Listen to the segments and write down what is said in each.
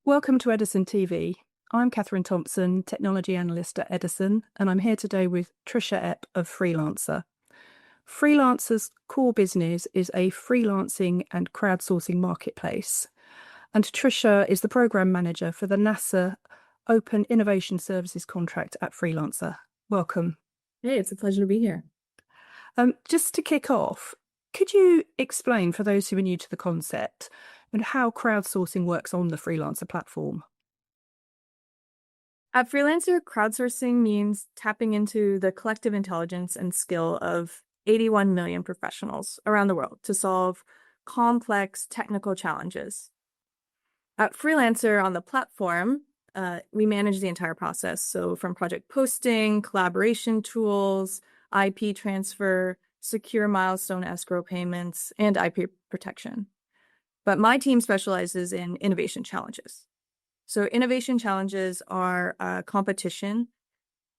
Welcome to Edison TV. I'm Catherine Thompson, Technology Analyst at Edison, and I'm here today with Trisha Epp of Freelancer. Freelancer's core business is a freelancing and crowdsourcing marketplace. And Trisha is the program manager for the NASA Open Innovation Services contract at Freelancer. Welcome. Hey, it's a pleasure to be here. Just to kick off, could you explain for those who are new to the concept and how crowdsourcing works on the Freelancer platform? At Freelancer, crowdsourcing means tapping into the collective intelligence and skill of 81 million professionals around the world to solve complex technical challenges. At Freelancer on the platform, we manage the entire process. So from project posting, collaboration tools, IP transfer, secure milestone escrow payments, and IP protection. But my team specializes in innovation challenges. So innovation challenges are a competition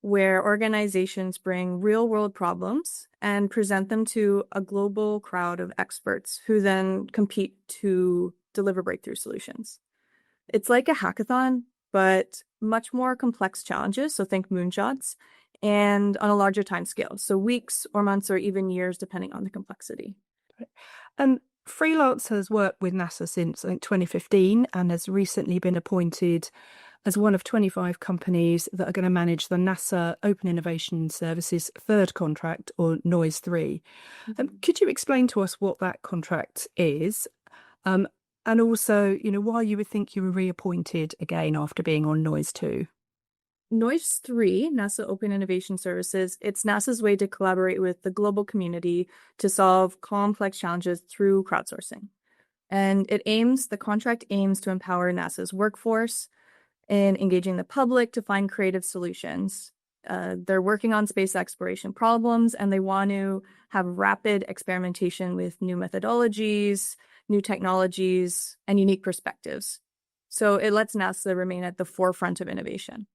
where organizations bring real-world problems and present them to a global crowd of experts who then compete to deliver breakthrough solutions. It's like a hackathon, but much more complex challenges, so think moonshots, and on a larger time scale, so weeks or months or even years, depending on the complexity. And Freelancer has worked with NASA since, I think, 2015 and has recently been appointed as one of 25 companies that are going to manage the NASA Open Innovation Services third contract, or NOIS 3. Could you explain to us what that contract is? And also, why you would think you were reappointed again after being on NOIS 2? NOIS 3, NASA Open Innovation Services, it's NASA's way to collaborate with the global community to solve complex challenges through crowdsourcing. And the contract aims to empower NASA's workforce in engaging the public to find creative solutions. They're working on space exploration problems, and they want to have rapid experimentation with new methodologies, new technologies, and unique perspectives. So it lets NASA remain at the forefront of innovation.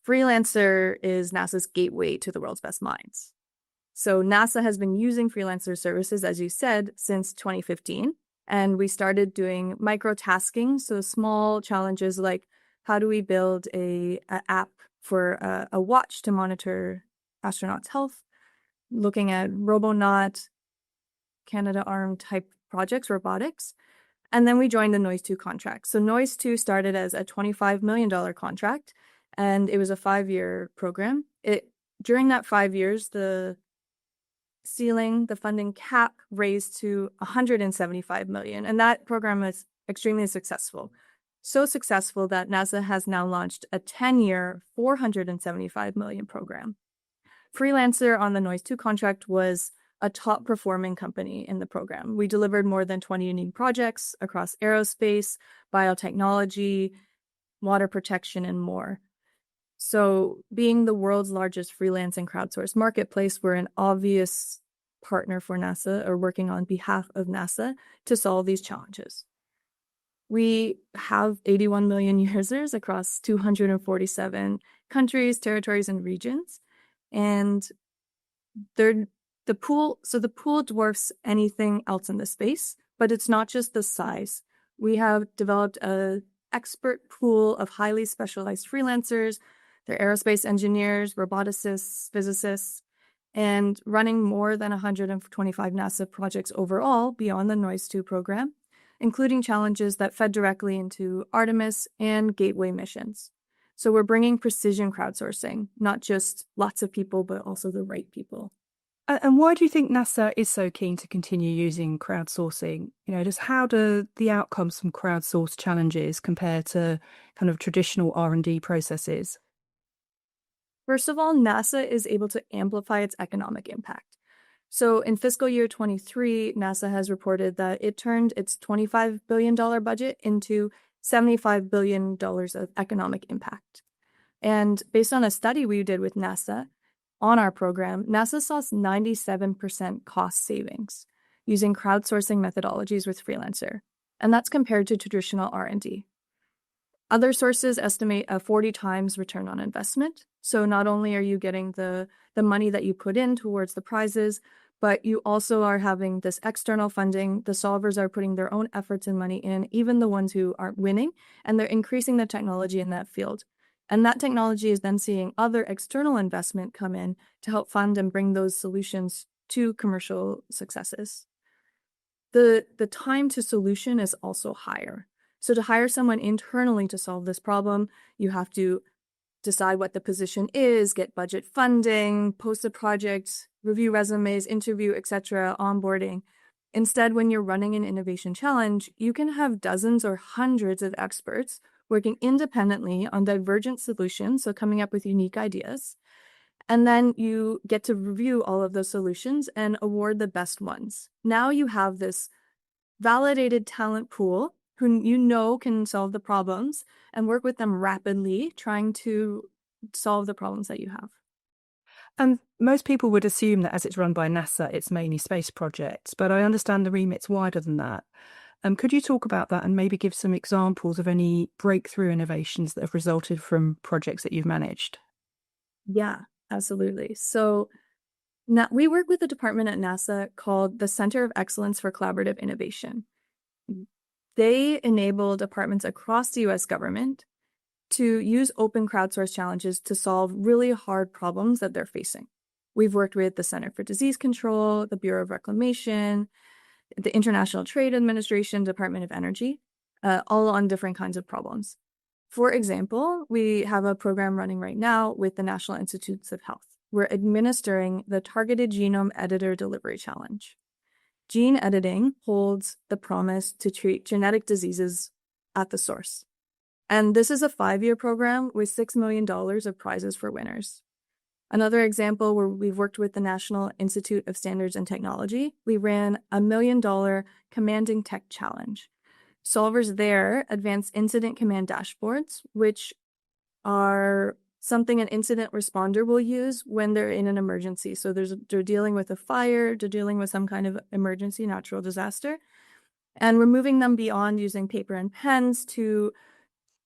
Freelancer is NASA's gateway to the world's best minds. So NASA has been using Freelancer services, as you said, since 2015. And we started doing micro-tasking, so small challenges like how do we build an app for a watch to monitor astronauts' health, looking at Robonaut, Canadarm type projects, robotics. And then we joined the NOIS 2 contract. So NOIS 2 started as a $25 million contract, and it was a 5-year program. During that 5 years, the ceiling, the funding cap raised to $175 million, and that program was extremely successful. So successful that NASA has now launched a 10-year, $475 million program. Freelancer on the NOIS 2 contract was a top-performing company in the program. We delivered more than 20 unique projects across aerospace, biotechnology, water protection, and more. So being the world's largest freelance and crowdsourced marketplace, we're an obvious partner for NASA, or working on behalf of NASA to solve these challenges. We have 81 million users across 247 countries, territories, and regions. And the pool dwarfs anything else in the space, but it's not just the size. We have developed an expert pool of highly specialized freelancers. They're aerospace engineers, roboticists, physicists, and running more than 125 NASA projects overall beyond the NOIS 2 program, including challenges that fed directly into Artemis and Gateway missions. So we're bringing precision crowdsourcing, not just lots of people, but also the right people. And why do you think NASA is so keen to continue using crowdsourcing? How do the outcomes from crowdsourced challenges compare to kind of traditional R&D processes? First of all, NASA is able to amplify its economic impact. So in fiscal year 23, NASA has reported that it turned its $25 billion budget into $75 billion of economic impact. And based on a study we did with NASA on our program, NASA saw 97% cost savings using crowdsourcing methodologies with Freelancer. And that's compared to traditional R&D. Other sources estimate a 40 times return on investment. So not only are you getting the money that you put in towards the prizes, But you also are having this external funding. The solvers are putting their own efforts and money in, even the ones who aren't winning, and they're increasing the technology in that field. And that technology is then seeing other external investment come in to help fund and bring those solutions to commercial successes. The time to solution is also higher. So to hire someone internally to solve this problem, you have to decide what the position is, get budget funding, post a project, review resumes, interview, etc., onboarding. Instead, when you're running an innovation challenge, you can have dozens or hundreds of experts working independently on divergent solutions, so coming up with unique ideas. And then you get to review all of those solutions and award the best ones. Now you have this validated talent pool who you know can solve the problems and work with them rapidly, trying to solve the problems that you have. And most people would assume that as it's run by NASA, it's mainly space projects, but I understand the remit's wider than that. Could you talk about that and maybe give some examples of any breakthrough innovations that have resulted from projects that you've managed? Yeah, absolutely. So now we work with a department at NASA called the Center of Excellence for Collaborative Innovation. They enable departments across the US government to use open crowdsource challenges to solve really hard problems that they're facing. We've worked with the Center for Disease Control, the Bureau of Reclamation, the International Trade Administration, Department of Energy, all on different kinds of problems. For example, we have a program running right now with the National Institutes of Health. We're administering the Targeted Genome Editor Delivery Challenge. Gene editing holds the promise to treat genetic diseases at the source. And this is a 5-year program with $6 million of prizes for winners. Another example where we've worked with the National Institute of Standards and Technology, we ran a $1 million Commanding Tech Challenge. Solvers there advance incident command dashboards, which are something an incident responder will use when they're in an emergency. So they're dealing with a fire, they're dealing with some kind of emergency, natural disaster. And we're moving them beyond using paper and pens to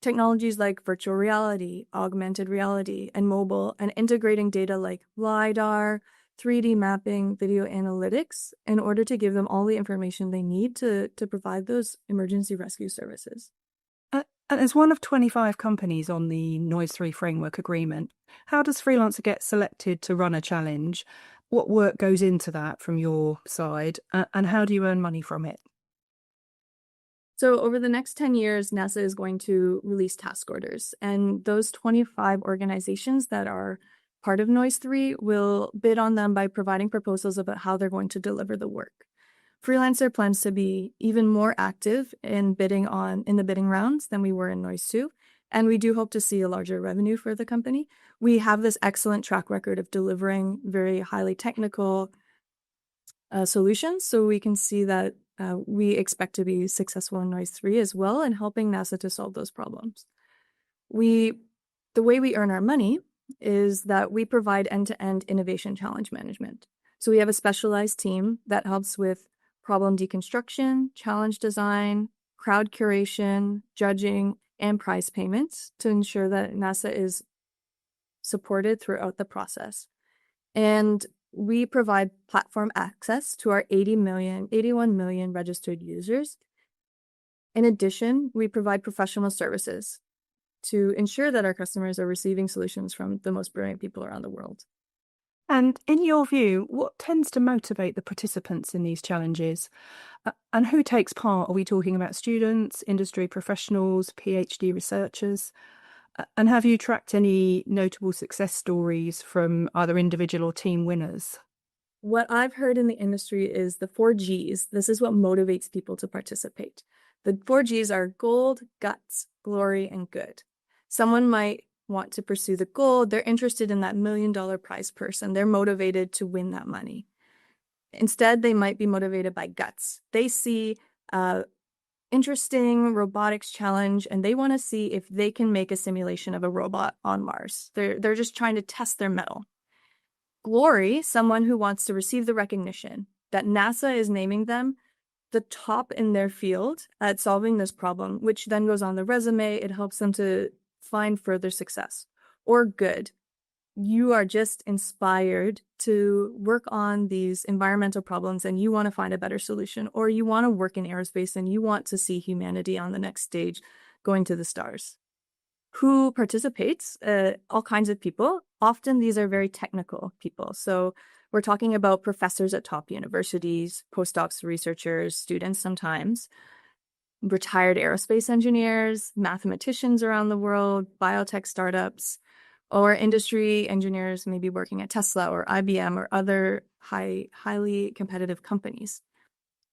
technologies like virtual reality, augmented reality, and mobile, and integrating data like LiDAR, 3D mapping, video analytics, in order to give them all the information they need to provide those emergency rescue services. And as one of 25 companies on the Noise3 framework agreement, how does Freelancer get selected to run a challenge? What work goes into that from your side? And how do you earn money from it? So over the next 10 years, NASA is going to release task orders, and those 25 organizations that are part of Noise3 will bid on them by providing proposals about how they're going to deliver the work. Freelancer plans to be even more active in the bidding rounds than we were in Noise2, and we do hope to see a larger revenue for the company. We have this excellent track record of delivering very highly technical solutions, so we can see that we expect to be successful in Noise3 as well in helping NASA to solve those problems. The way we earn our money is that we provide end-to-end innovation challenge management. So we have a specialized team that helps with problem deconstruction, challenge design, crowd curation, judging, and prize payments to ensure that NASA is supported throughout the process. And we provide platform access to our 81 million registered users. In addition, we provide professional services to ensure that our customers are receiving solutions from the most brilliant people around the world. And in your view, what tends to motivate the participants in these challenges? And who takes part? Are we talking about students, industry professionals, PhD researchers? And have you tracked any notable success stories from either individual or team winners? What I've heard in the industry is the 4Gs. This is what motivates people to participate. The 4Gs are gold, guts, glory, and good. Someone might want to pursue the gold. They're interested in that $1 million prize purse, and they're motivated to win that money. Instead, they might be motivated by guts. They see an interesting robotics challenge, and they want to see if they can make a simulation of a robot on Mars. They're just trying to test their mettle. Glory, someone who wants to receive the recognition that NASA is naming them the top in their field at solving this problem, which then goes on the resume. It helps them to find further success. Or good. you are just inspired to work on these environmental problems and you want to find a better solution, or you want to work in aerospace and you want to see humanity on the next stage going to the stars. Who participates? All kinds of people. Often these are very technical people. So we're talking about professors at top universities, postdocs, researchers, students sometimes, retired aerospace engineers, mathematicians around the world, biotech startups, or industry engineers maybe working at Tesla or IBM or other highly competitive companies.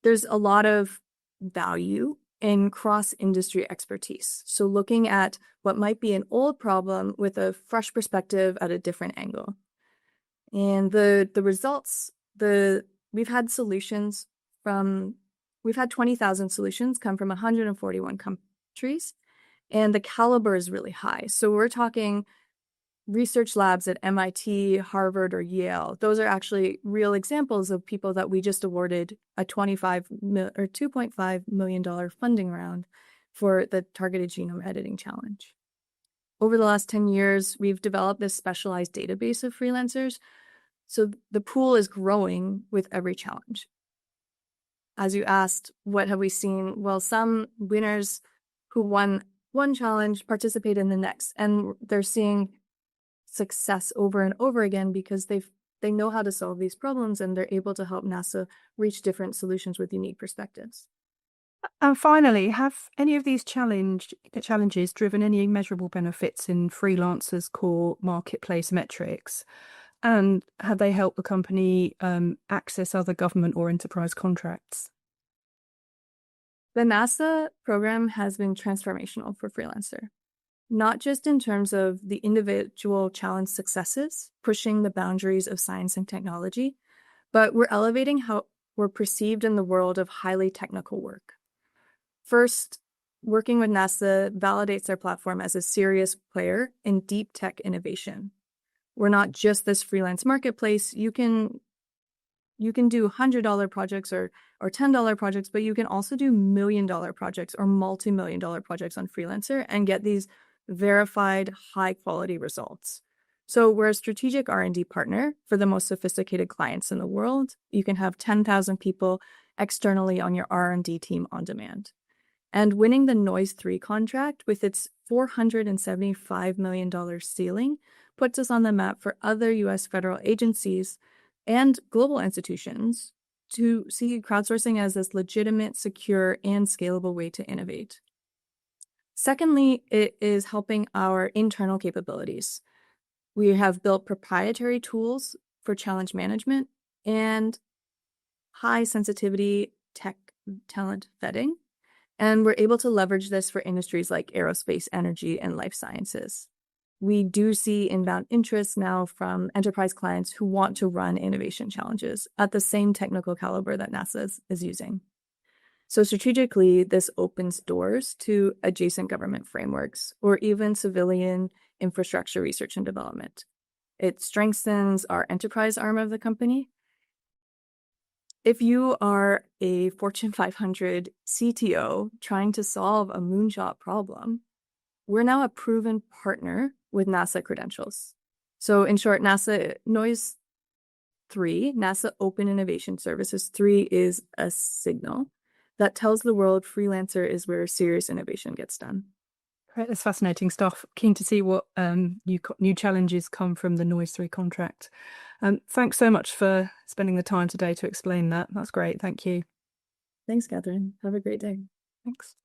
There's a lot of value in cross-industry expertise. So looking at what might be an old problem with a fresh perspective at a different angle. And the results, we've had solutions we've had 20,000 solutions come from 141 countries, and the caliber is really high. So we're talking research labs at MIT, Harvard, or Yale. Those are actually real examples of people that we just awarded a $2.5 million funding round for the Targeted Genome Editing Challenge. Over the last 10 years, we've developed this specialized database of freelancers. So the pool is growing with every challenge. As you asked, what have we seen? Well, some winners who won one challenge participate in the next, and they're seeing success over and over again because they know how to solve these problems and they're able to help NASA reach different solutions with unique perspectives. And finally, have any of these challenges driven any measurable benefits in Freelancer's core marketplace metrics? And have they helped the company access other government or enterprise contracts? The NASA program has been transformational for Freelancer, not just in terms of the individual challenge successes, pushing the boundaries of science and technology, but we're elevating how we're perceived in the world of highly technical work. First, working with NASA validates their platform as a serious player in deep tech innovation. We're not just this freelance marketplace. You can do $100 projects or $10 projects, but you can also do $1 million projects or multi-million-dollar projects on Freelancer and get these verified high-quality results. So we're a strategic R&D partner for the most sophisticated clients in the world. You can have 10,000 people externally on your R&D team on demand. And winning the Noise 3 contract with its $475 million ceiling puts us on the map for other US federal agencies and global institutions to see crowdsourcing as this legitimate, secure, and scalable way to innovate. Secondly, it is helping our internal capabilities. We have built proprietary tools for challenge management and high sensitivity tech talent vetting. And we're able to leverage this for industries like aerospace, energy, and life sciences. We do see inbound interest now from enterprise clients who want to run innovation challenges at the same technical caliber that NASA is using. So strategically, this opens doors to adjacent government frameworks or even civilian infrastructure research and development. It strengthens our enterprise arm of the company. If you are a Fortune 500 CTO trying to solve a moonshot problem, we're now a proven partner with NASA credentials. So in short, NASA Noise 3, NASA Open Innovation Services 3 is a signal that tells the world Freelancer is where serious innovation gets done. Great, that's fascinating stuff. Keen to see what new challenges come from the Noise 3 contract. Thanks so much for spending the time today to explain that. That's great. Thank you. Thanks, Catherine. Have a great day. Thanks.